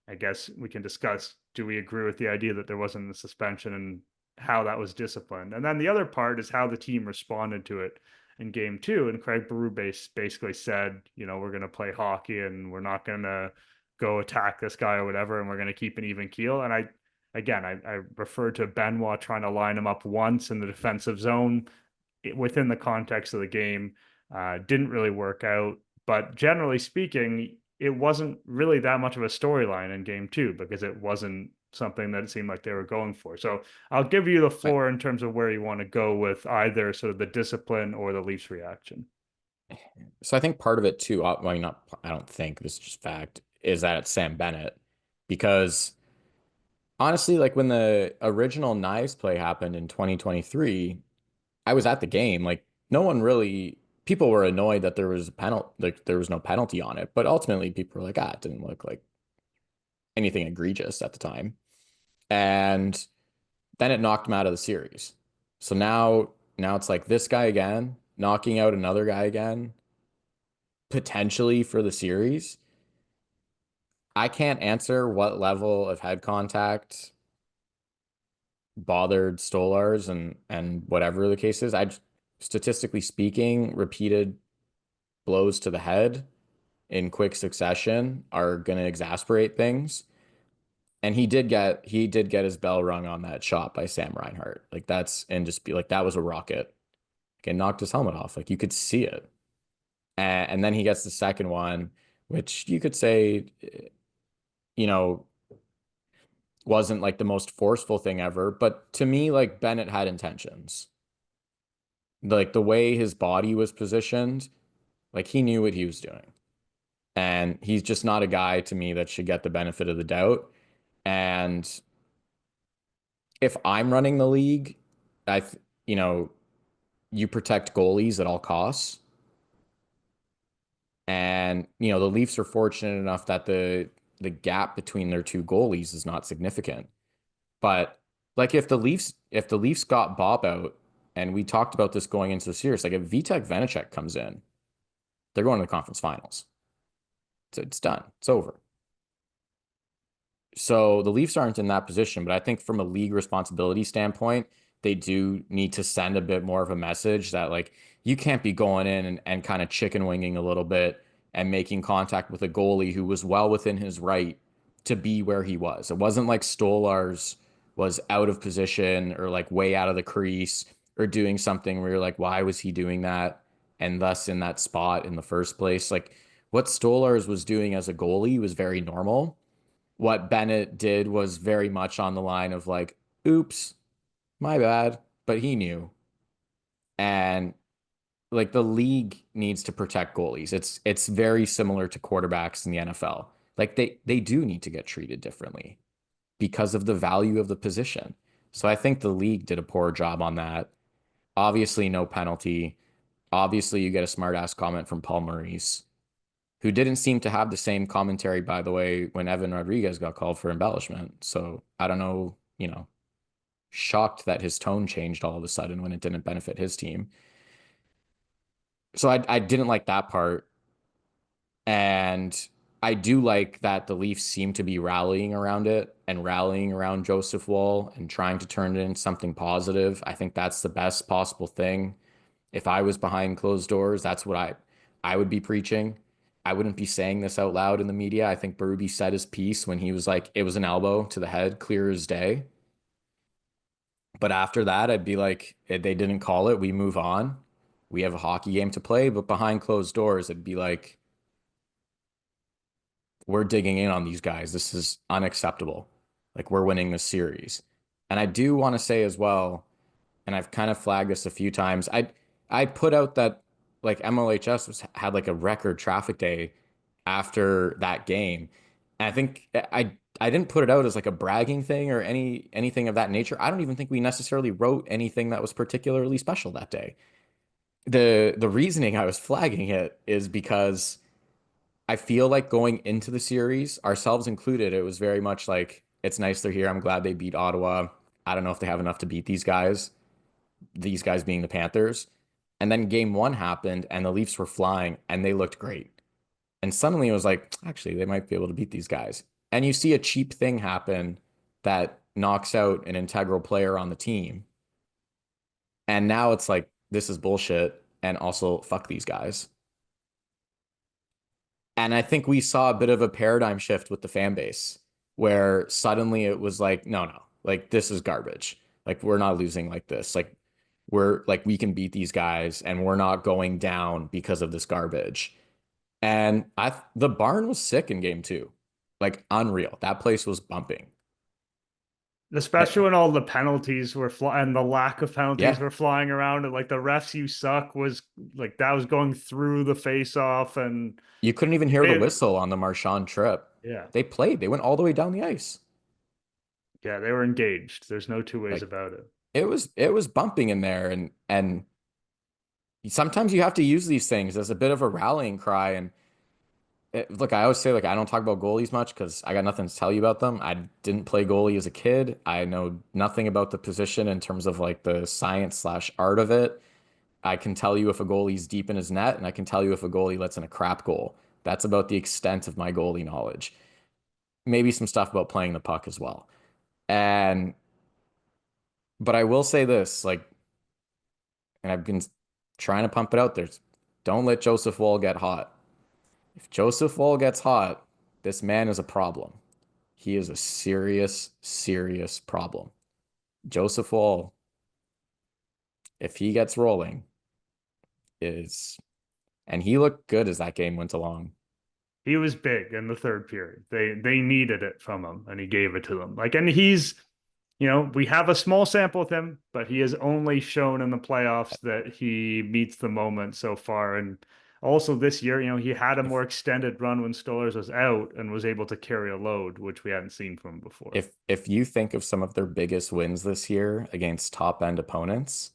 I guess we can discuss, do we agree with the idea that there wasn't a suspension and how that was disciplined? And then the other part is how the team responded to it in game 2. And Craig Berube basically said, we're going to play hockey and we're not going to go attack this guy or whatever, and we're going to keep an even keel. And I referred to Benoit trying to line him up once in the defensive zone within the context of the game. Didn't really work out. But generally speaking, it wasn't really that much of a storyline in game 2 because it wasn't something that it seemed like they were going for. So I'll give you the floor in terms of where you want to go with either sort of the discipline or the Leafs reaction. So I think part of it too, well, not, I don't think, this is just fact, is that it's Sam Bennett. Because honestly, like when the original Knives play happened in 2023, I was at the game. Like no one really, people were annoyed that there was a penalty, like there was no penalty on it. But ultimately people were like, it didn't look like anything egregious at the time. And then it knocked him out of the series. So now it's like this guy again, knocking out another guy again, potentially for the series. I can't answer what level of head contact bothered Stolarz and whatever the case is. Statistically speaking, repeated blows to the head in quick succession are going to exasperate things. And he did get his bell rung on that shot by Sam Reinhart. Like that's, and just be like, that was a rocket. Like it knocked his helmet off. Like you could see it. And then he gets the second one, which you could say, wasn't like the most forceful thing ever. But to me, like Bennett had intentions. Like the way his body was positioned, like he knew what he was doing. And he's just not a guy to me that should get the benefit of the doubt. And if I'm running the league, you protect goalies at all costs. And, the Leafs are fortunate enough that the gap between their two goalies is not significant. But like if the Leafs got Bob out, and we talked about this going into the series, like if Vitek Vanacek comes in, they're going to the conference finals. It's done. It's over. So the Leafs aren't in that position, but I think from a league responsibility standpoint, they do need to send a bit more of a message that like you can't be going in and kind of chicken winging a little bit and making contact with a goalie who was well within his right to be where he was. It wasn't like Stolarz was out of position or like way out of the crease or doing something where you're like, why was he doing that? And thus in that spot in the first place. Like what Stolarz was doing as a goalie was very normal. What Bennett did was very much on the line of like, oops, my bad, but he knew. And like the league needs to protect goalies. It's very similar to quarterbacks in the NFL. Like they do need to get treated differently because of the value of the position. So I think the league did a poor job on that. Obviously, no penalty. Obviously, you get a smart ass comment from Paul Maurice, who didn't seem to have the same commentary, by the way, when Evan Rodriguez got called for embellishment. So I don't know, shocked that his tone changed all of a sudden when it didn't benefit his team. So I didn't like that part. And I do like that the Leafs seem to be rallying around it and rallying around Joseph Woll and trying to turn it into something positive. I think that's the best possible thing. If I was behind closed doors, that's what I would be preaching. I wouldn't be saying this out loud in the media. I think Berube said his piece when he was like, it was an elbow to the head, clear as day. But after that, I'd be like, they didn't call it. We move on. We have a hockey game to play. But behind closed doors, it'd be like, we're digging in on these guys. This is unacceptable. Like we're winning this series. And I do want to say as well, and I've kind of flagged this a few times, I put out that like MLHS had like a record traffic day after that game. And I think I didn't put it out as like a bragging thing or anything of that nature. I don't even think we necessarily wrote anything that was particularly special that day. The reasoning I was flagging it is because I feel like going into the series, ourselves included, it was very much like, it's nice they're here. I'm glad they beat Ottawa. I don't know if they have enough to beat these guys being the Panthers. And then game 1 happened and the Leafs were flying and they looked great. And suddenly it was like, actually, they might be able to beat these guys. And you see a cheap thing happen that knocks out an integral player on the team. And now it's like, this is bullshit. And also, fuck these guys. And I think we saw a bit of a paradigm shift with the fan base where suddenly it was like, no, no, like this is garbage. Like we're not losing like this. Like we're like we can beat these guys and we're not going down because of this garbage. And the barn was sick in game two. Like unreal. That place was bumping. Especially when all the penalties were and the lack of penalties Yeah. were flying around, and like the refs you suck was like that was going through the face off, and You couldn't even hear the they, whistle on the Marchand trip. yeah, They played. They went all the way down the ice. yeah, they were engaged. There's no two ways Like about it. it was bumping in there and sometimes you have to use these things as a bit of a rallying cry and look, I always say like I don't talk about goalies much because I got nothing to tell you about them. I didn't play goalie as a kid. I know nothing about the position in terms of like the science slash art of it. I can tell you if a goalie's deep in his net, and I can tell you if a goalie lets in a crap goal. That's about the extent of my goalie knowledge. Maybe some stuff about playing the puck as well. And but I will say this, like, and I've been trying to pump it out there. Don't let Joseph Woll get hot. If Joseph Woll gets hot, this man is a problem. He is a serious, serious problem. Joseph Woll, if he gets rolling, is and he looked good as that game went along. He was big in the third period. They needed it from him, and he gave it to them. Like, and he's, we have a small sample with him, but he has only shown in the playoffs that he meets the moment so far. And also this year, he had a more extended run when Stolarz was out and was able to carry a load, which we hadn't seen from him before. If you think of some of their biggest wins this year against top end opponents,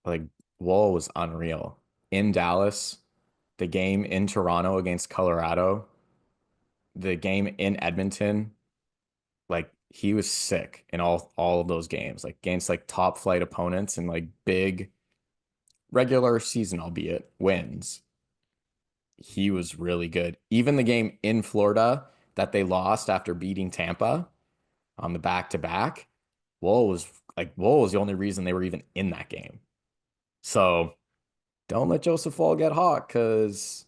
like Woll was unreal. In Dallas, the game in Toronto against Colorado, the game in Edmonton, like he was sick in all of those games, like against like top flight opponents and like big regular season, albeit wins. He was really good. Even the game in Florida that they lost after beating Tampa on the back-to-back, Woll was the only reason they were even in that game. So don't let Joseph Woll get hot because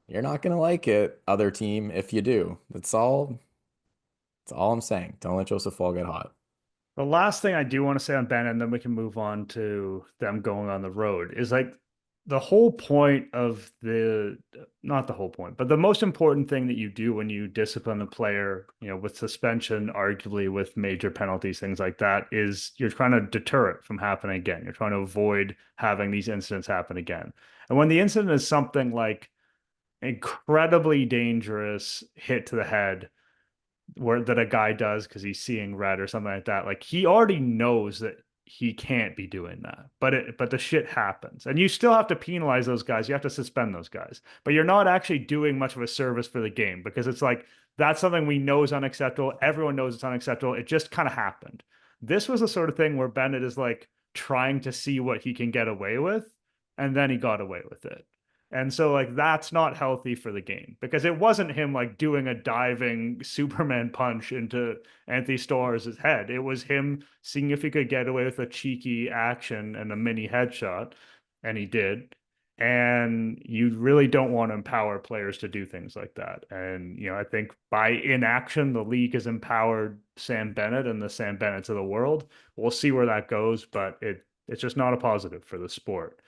you're not gonna like it, other team, if you do. That's all I'm saying. Don't let Joseph Woll get hot. The last thing I do want to say on Bennett, and then we can move on to them going on the road, is like the whole point of not the whole point, but the most important thing that you do when you discipline a player, with suspension, arguably with major penalties, things like that, is you're trying to deter it from happening again. You're trying to avoid having these incidents happen again. And when the incident is something like incredibly dangerous hit to the head, that a guy does because he's seeing red or something like that, like he already knows that he can't be doing that, but the shit happens, and you still have to penalize those guys. You have to suspend those guys, but you're not actually doing much of a service for the game because it's like that's something we know is unacceptable. Everyone knows it's unacceptable. It just kind of happened. This was the sort of thing where Bennett is like trying to see what he can get away with, and then he got away with it. And so like that's not healthy for the game because it wasn't him like doing a diving Superman punch into Anthony Stolarz's head. It was him seeing if he could get away with a cheeky action and a mini headshot, and he did. And you really don't want to empower players to do things like that. And I think by inaction, the league has empowered Sam Bennett and the Sam Bennetts of the world. We'll see where that goes, but it's just not a positive for the sport.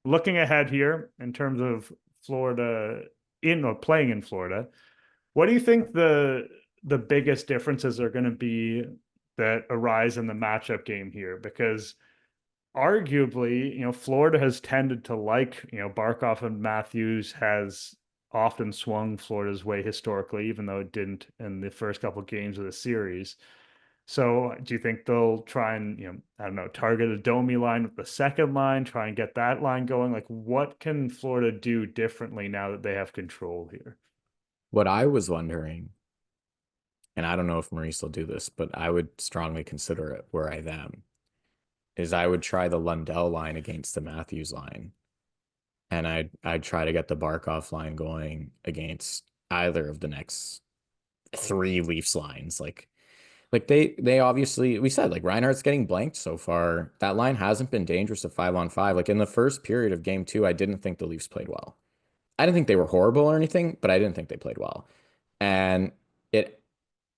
Looking ahead here in terms of Florida playing in Florida, what do you think the biggest differences are going to be that arise in the matchup game here? Because arguably, Florida has tended to like, Barkov and Matthews has often swung Florida's way historically, even though it didn't in the first couple of games of the series. So do you think they'll try and, I don't know, target a Domi line with the second line, try and get that line going? Like what can Florida do differently now that they have control here? What I was wondering, and I don't know if Maurice will do this, but I would strongly consider it where I am, is I would try the Lundell line against the Matthews line. And I'd try to get the Barkov line going against either of the next three Leafs lines. Like they obviously, we said like Reinhart's getting blanked so far. That line hasn't been dangerous at 5-on-5. Like in the first period of game two, I didn't think the Leafs played well. I didn't think they were horrible or anything, but I didn't think they played well. And it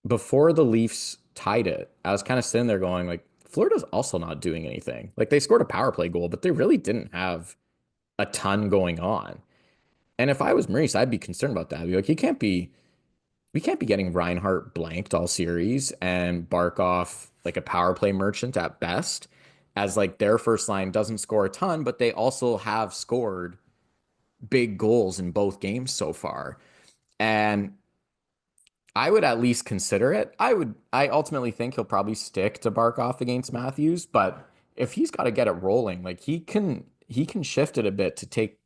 before the Leafs tied it, I was kind of sitting there going like, Florida's also not doing anything. Like they scored a power play goal, but they really didn't have a ton going on. And if I was Maurice, I'd be concerned about that. I'd be like, we can't be getting Reinhart blanked all series and Barkov like a power play merchant at best, as like their first line doesn't score a ton, but they also have scored big goals in both games so far. And I would at least consider it. I ultimately think he'll probably stick to Barkov against Matthews, but if he's got to get it rolling, like he can shift it a bit to take,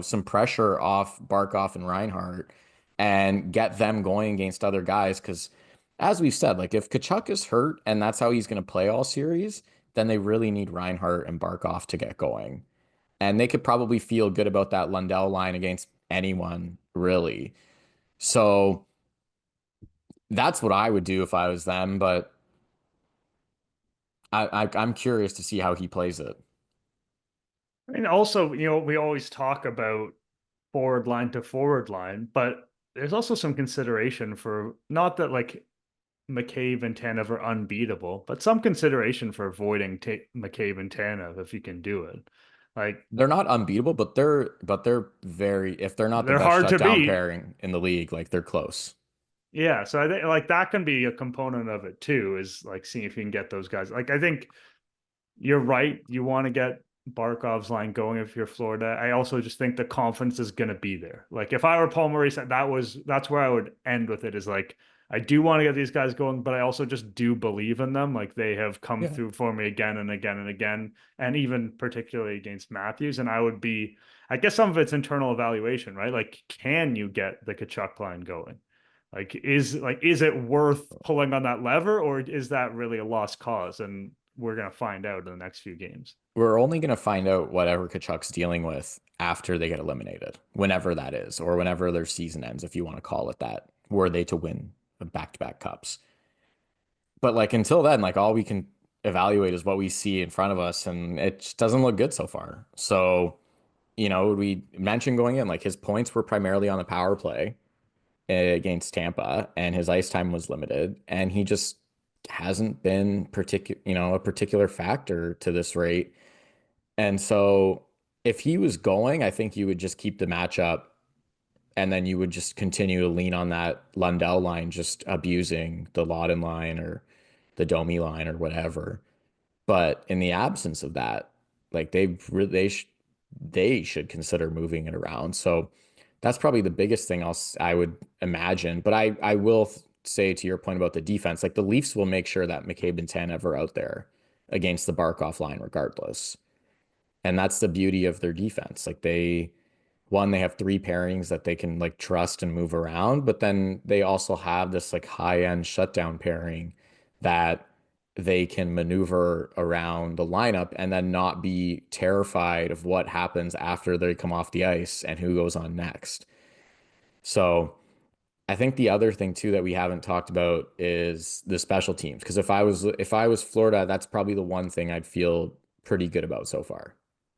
some pressure off Barkov and Reinhardt and get them going against other guys. Because as we've said, like if Kachuk is hurt and that's how he's going to play all series, then they really need Reinhardt and Barkov to get going. And they could probably feel good about that Lundell line against anyone, really. So that's what I would do if I was them, but I'm curious to see how he plays it. And also, we always talk about forward line to forward line, but there's also some consideration for not that like McCabe and Tanev are unbeatable, but some consideration for avoiding McCabe and Tanev if you can do it. Like They're not unbeatable, but they're very, if they're not the they're best hard to shutdown beat. pairing in the league, like they're close. Yeah, so I think like that can be a component of it too, is like seeing if you can get those guys. Like I think you're right. You want to get Barkov's line going if you're Florida. I also just think the confidence is going to be there. Like if I were Paul Maurice, that's where I would end with it. Is like I do want to get these guys going, but I also just do believe in them. Like they have come Yeah. through for me again and again and again, and even particularly against Matthews. And I would be, I guess some of it's internal evaluation, right? Like, can you get the Kachuk line going? Is it worth pulling on that lever, or is that really a lost cause? And we're gonna find out in the next few games. We're only going to find out whatever Kachuk's dealing with after they get eliminated, whenever that is, or whenever their season ends, if you want to call it that, were they to win back-to-back cups. But like until then, like all we can evaluate is what we see in front of us, and it just doesn't look good so far. So, we mentioned going in, like his points were primarily on the power play against Tampa, and his ice time was limited, and he just hasn't been a particular factor to this rate. And so if he was going, I think you would just keep the matchup and then you would just continue to lean on that Lundell line, just abusing the Lawton line or the Domi line or whatever. But in the absence of that, like they should consider moving it around. So that's probably the biggest thing I would imagine. But I will say to your point about the defense, like the Leafs will make sure that McCabe and Tanev are out there against the Barkov line regardless. And that's the beauty of their defense. Like they have three pairings that they can like trust and move around, but then they also have this like high-end shutdown pairing that they can maneuver around the lineup and then not be terrified of what happens after they come off the ice and who goes on next. So I think the other thing too that we haven't talked about is the special teams. Because if I was Florida, that's probably the one thing I'd feel pretty good about so far.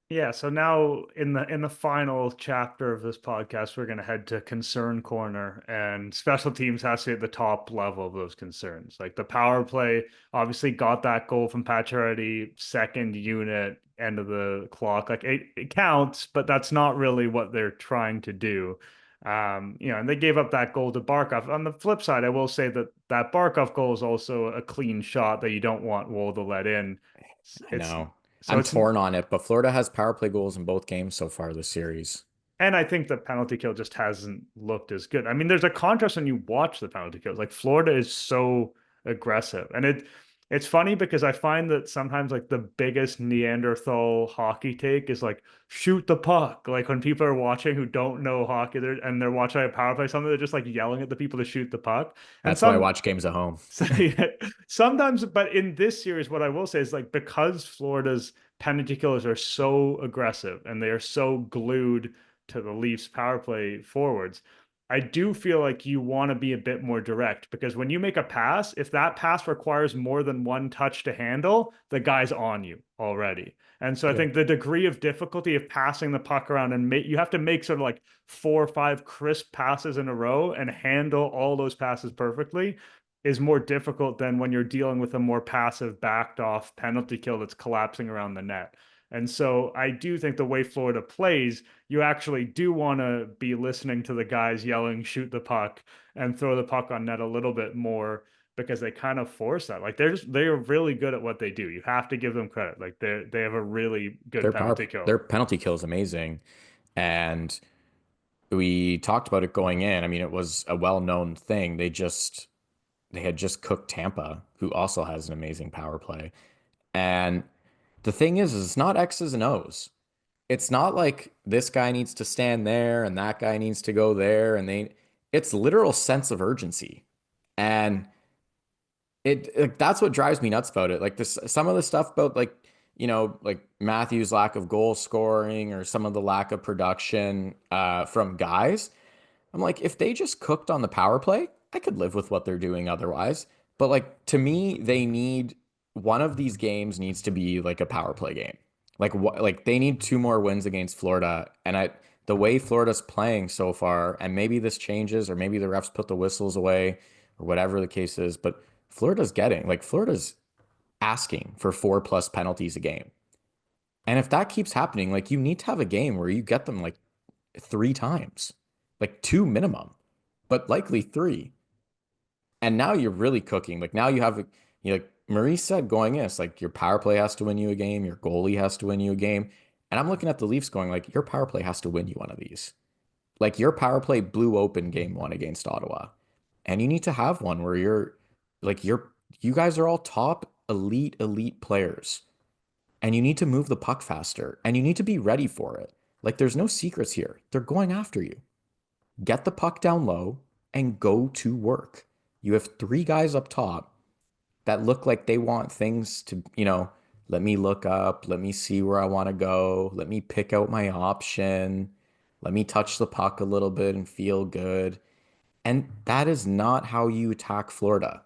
Yeah, so now in the final chapter of this podcast, we're going to head to concern corner, and special teams has to be at the top level of those concerns. Like the power play obviously got that goal from Pacioretty, second unit, end of the clock. Like it counts, but that's not really what they're trying to do. And they gave up that goal to Barkov. On the flip side, I will say that that Barkov goal is also a clean shot that you don't want Woll to let in. I It's know. so I'm it's torn on it, but Florida has power play goals in both games so far this series. And I think the penalty kill just hasn't looked as good. I mean, there's a contrast when you watch the penalty kills. Like Florida is so aggressive. And it's funny because I find that sometimes like the biggest Neanderthal hockey take is like shoot the puck. Like when people are watching who don't know hockey they're watching a power play, something they're just like yelling at the people to shoot the puck. And That's why I watch games at home. so, yeah, sometimes, but in this series, what I will say is like because Florida's penalty killers are so aggressive and they are so glued to the Leafs power play forwards, I do feel like you want to be a bit more direct, because when you make a pass, if that pass requires more than one touch to handle, the guy's on you already. And so I think the degree of difficulty of passing the puck around, and you have to make sort of like 4 or 5 crisp passes in a row and handle all those passes perfectly, is more difficult than when you're dealing with a more passive, backed off penalty kill that's collapsing around the net. And so I do think the way Florida plays, you actually do want to be listening to the guys yelling, shoot the puck and throw the puck on net a little bit more, because they kind of force that. Like they're really good at what they do. You have to give them credit. Like they have a really good penalty kill. Their penalty kill is amazing. And we talked about it going in. I mean, it was a well-known thing. They had just cooked Tampa, who also has an amazing power play. And the thing is it's not X's and O's. It's not like this guy needs to stand there and that guy needs to go there, and it's literal sense of urgency. And that's what drives me nuts about it. Like some of the stuff about like, like Matthews' lack of goal scoring or some of the lack of production from guys. I'm like, if they just cooked on the power play, I could live with what they're doing otherwise. But like, to me, one of these games needs to be like a power play game. Like they need 2 more wins against Florida. And the way Florida's playing so far, and maybe this changes, or maybe the refs put the whistles away, or whatever the case is, but Florida's asking for 4+ penalties a game. And if that keeps happening, like, you need to have a game where you get them like 3 times, like 2 minimum, but likely 3. And now you're really cooking. Like now like Maurice said going in, it's like your power play has to win you a game, your goalie has to win you a game. And I'm looking at the Leafs going like, your power play has to win you one of these. Like your power play blew open game 1 against Ottawa. And you need to have one where you guys are all top elite players. And you need to move the puck faster, and you need to be ready for it. Like there's no secrets here. They're going after you. Get the puck down low and go to work. You have 3 guys up top that look like they want things to, let me look up, let me see where I want to go, let me pick out my option, let me touch the puck a little bit and feel good. And that is not how you attack Florida.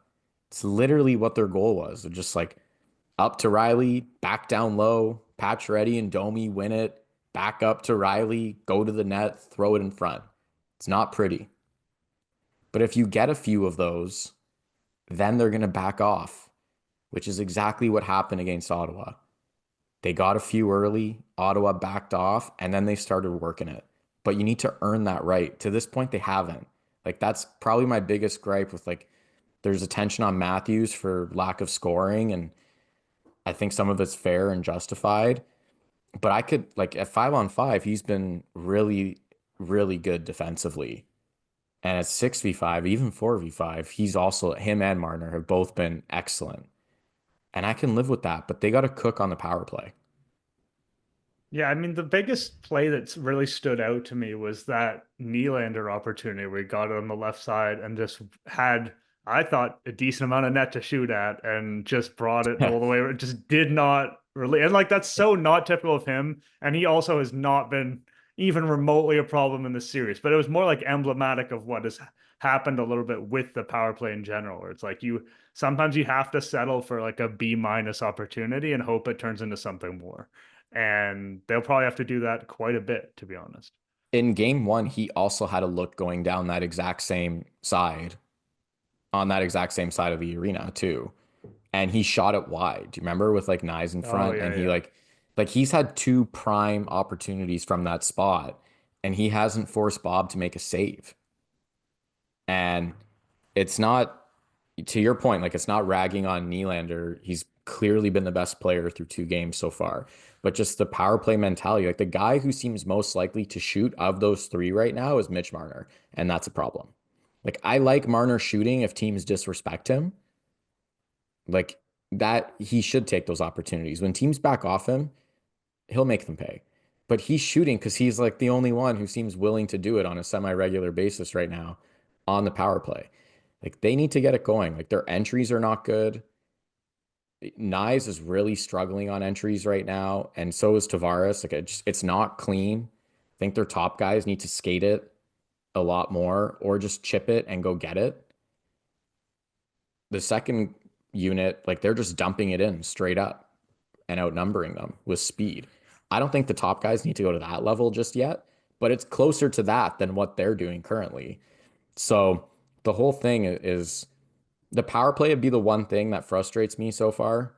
It's literally what their goal was. They're just like up to Riley, back down low, Pacioretty and Domi win it, back up to Riley, go to the net, throw it in front. It's not pretty. But if you get a few of those, then they're going to back off, which is exactly what happened against Ottawa. They got a few early, Ottawa backed off, and then they started working it. But you need to earn that right. To this point, they haven't. Like, that's probably my biggest gripe with, like, there's attention on Matthews for lack of scoring, and I think some of it's fair and justified. But I could, like, at 5-on-5, he's been really, really good defensively. And at 6v5, even 4v5, he's also, him and Marner have both been excellent. And I can live with that, but they got to cook on the power play. Yeah, I mean, the biggest play that's really stood out to me was that Nylander opportunity where he got it on the left side and just had, I thought, a decent amount of net to shoot at and just brought it all the way. It just did not really, and like, that's so not typical of him. And he also has not been even remotely a problem in the series, but it was more like emblematic of what has happened a little bit with the power play in general, where it's like sometimes you have to settle for like a B- opportunity and hope it turns into something more. And they'll probably have to do that quite a bit, to be honest. In game 1, he also had a look going down that exact same side, on that exact same side of the arena too. And he shot it wide. Do you remember, with like Nyes in front? And he like he's had 2 prime opportunities from that spot, and he hasn't forced Bob to make a save. And it's not, to your point, like, it's not ragging on Nylander. He's clearly been the best player through 2 games so far. But just the power play mentality, like the guy who seems most likely to shoot of those 3 right now is Mitch Marner. And that's a problem. Like, I like Marner shooting if teams disrespect him. Like, that, he should take those opportunities. When teams back off him, he'll make them pay. But he's shooting because he's like the only one who seems willing to do it on a semi-regular basis right now on the power play. Like, they need to get it going. Like, their entries are not good. Nyes is really struggling on entries right now, and so is Tavares. Like, it's not clean. I think their top guys need to skate it a lot more or just chip it and go get it. The second unit, like they're just dumping it in straight up and outnumbering them with speed. I don't think the top guys need to go to that level just yet, but it's closer to that than what they're doing currently. So the whole thing is the power play would be the one thing that frustrates me so far.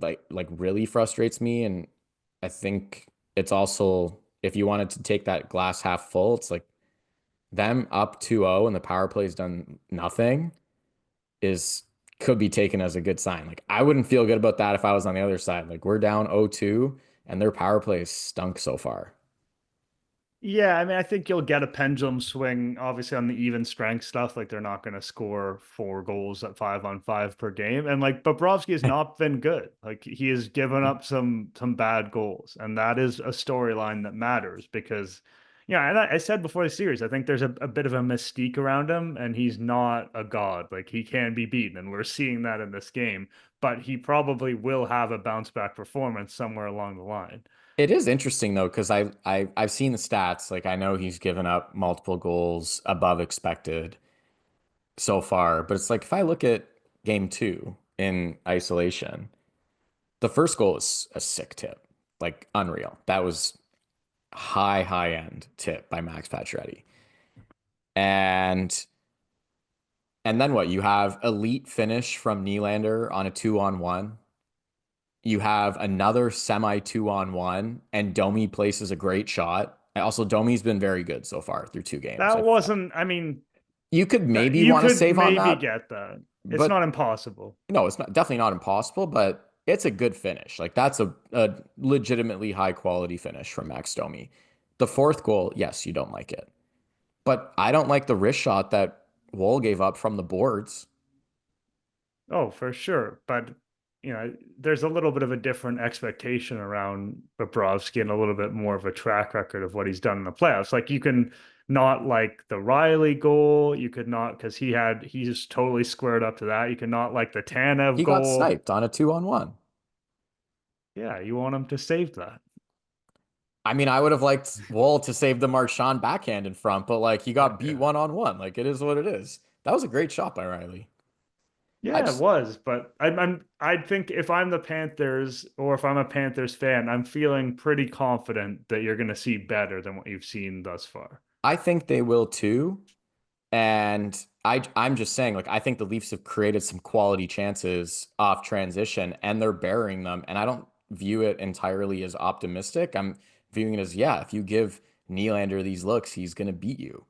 Like really frustrates me. And I think it's also, if you wanted to take that glass half full, it's like them up 2-0 and the power play's done nothing is could be taken as a good sign. Like I wouldn't feel good about that if I was on the other side. Like we're down 0-2 and their power play has stunk so far. Yeah, I mean, I think you'll get a pendulum swing, obviously, on the even strength stuff. Like, they're not going to score 4 goals at 5-on-5 per game. And like Bobrovsky has not been good. Like, he has given up some bad goals. And that is a storyline that matters because, yeah, and I said before the series, I think there's a bit of a mystique around him, and he's not a god. Like, he can be beaten, and we're seeing that in this game. But he probably will have a bounce back performance somewhere along the line. It is interesting though, because I've seen the stats. Like I know he's given up multiple goals above expected so far, but it's like if I look at game two in isolation, the first goal is a sick tip, like unreal. That was high end tip by Max Pacioretty. And and then what? You have elite finish from Nylander on a 2-on-1. You have another semi 2-on-1, and Domi places a great shot. And also, Domi's been very good so far through 2 games. That wasn't, I mean, You could maybe you want to could save on maybe that, get that. It's but not impossible. no, it's not definitely not impossible, but it's a good finish. Like that's a legitimately high quality finish from Max Domi. The fourth goal, yes, you don't like it. But I don't like the wrist shot that Woll gave up from the boards. Oh, for sure. But, there's a little bit of a different expectation around Bobrovsky and a little bit more of a track record of what he's done in the playoffs. Like, you can not like the Riley goal. You could not, because he's totally squared up to that. You cannot like the Tanev He got goal. sniped on a 2-on-1. Yeah, you want him to save that. I mean, I would have liked Woll to save the Marchand backhand in front, but like he got beat Yeah. 1-on-1. Like it is what it is. That was a great shot by Riley. I Yeah, it just was, but I think if I'm the Panthers or if I'm a Panthers fan, I'm feeling pretty confident that you're going to see better than what you've seen thus far. I think they will too. And I'm just saying, like, I think the Leafs have created some quality chances off transition and they're burying them. And I don't view it entirely as optimistic. I'm viewing it as, yeah, if you give Nylander these looks, he's going to beat you.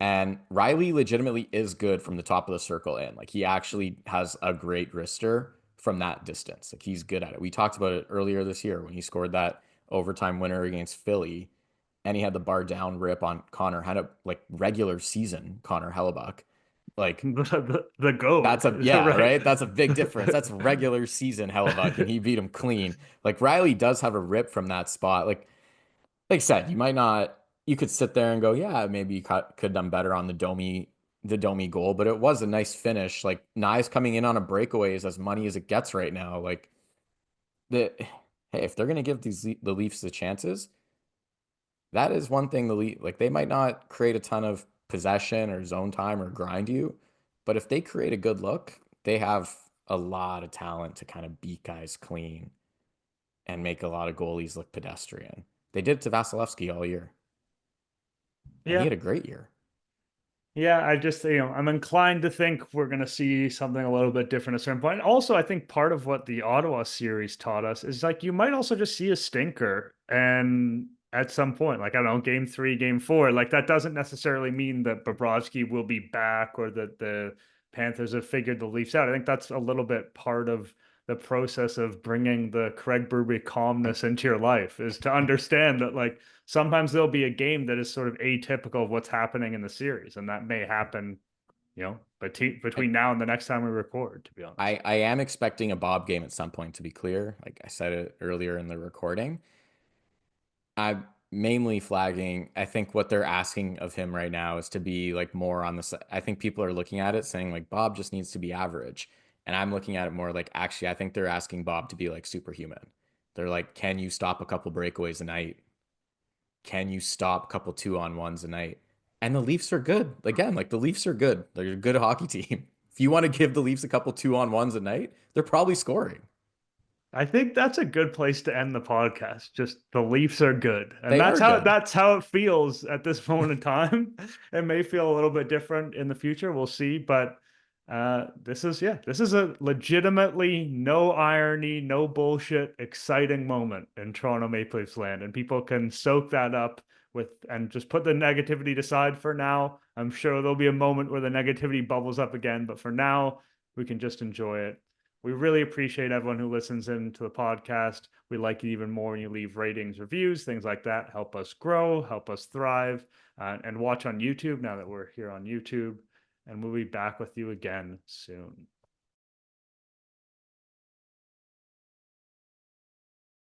And Riley legitimately is good from the top of the circle in. Like, he actually has a great wrister from that distance. Like, he's good at it. We talked about it earlier this year when he scored that overtime winner against Philly and he had the bar down rip on Connor Hellebuyck, like regular season Connor Hellebuyck. Like The goat. that's a yeah, Right. right? That's a big difference. That's regular season Hellebuyck, and he beat him clean. Like Riley does have a rip from that spot. Like I said, you might not. You could sit there and go, yeah, maybe you could have done better on the Domi goal, but it was a nice finish. Like Nye's coming in on a breakaway is as money as it gets right now. Like the hey, if they're gonna give the Leafs the chances, that is one thing like they might not create a ton of possession or zone time or grind you, but if they create a good look, they have a lot of talent to kind of beat guys clean and make a lot of goalies look pedestrian. They did it to Vasilevsky all year, and he Yeah. had a great year. Yeah, I just, I'm inclined to think we're going to see something a little bit different at a certain point. Also, I think part of what the Ottawa series taught us is like you might also just see a stinker and at some point, like I don't know, game 3, game 4, like that doesn't necessarily mean that Bobrovsky will be back or that the Panthers have figured the Leafs out. I think that's a little bit part of the process of bringing the Craig Berube calmness into your life is to understand that like sometimes there'll be a game that is sort of atypical of what's happening in the series, and that may happen, between now and the next time we record, to be honest. I am expecting a Bob game at some point, to be clear. Like I said it earlier in the recording. I'm mainly flagging. I think what they're asking of him right now is to be like more on the. I think people are looking at it saying like Bob just needs to be average, and I'm looking at it more like actually I think they're asking Bob to be like superhuman. They're like, can you stop a couple breakaways a night? Can you stop a couple 2-on-1s a night? And the Leafs are good. Again, like the Leafs are good. They're a good hockey team. If you want to give the Leafs a couple 2-on-1s a night, they're probably scoring. I think that's a good place to end the podcast. Just the Leafs are good. And They are good. that's how it feels at this moment in time. It may feel a little bit different in the future. We'll see. But this is a legitimately no irony, no bullshit, exciting moment in Toronto Maple Leafs land. And people can soak that up and just put the negativity aside for now. I'm sure there'll be a moment where the negativity bubbles up again, but for now, we can just enjoy it. We really appreciate everyone who listens in to the podcast. We like it even more when you leave ratings, reviews, things like that. Help us grow, help us thrive, and watch on YouTube now that we're here on YouTube. And we'll be back with you again soon.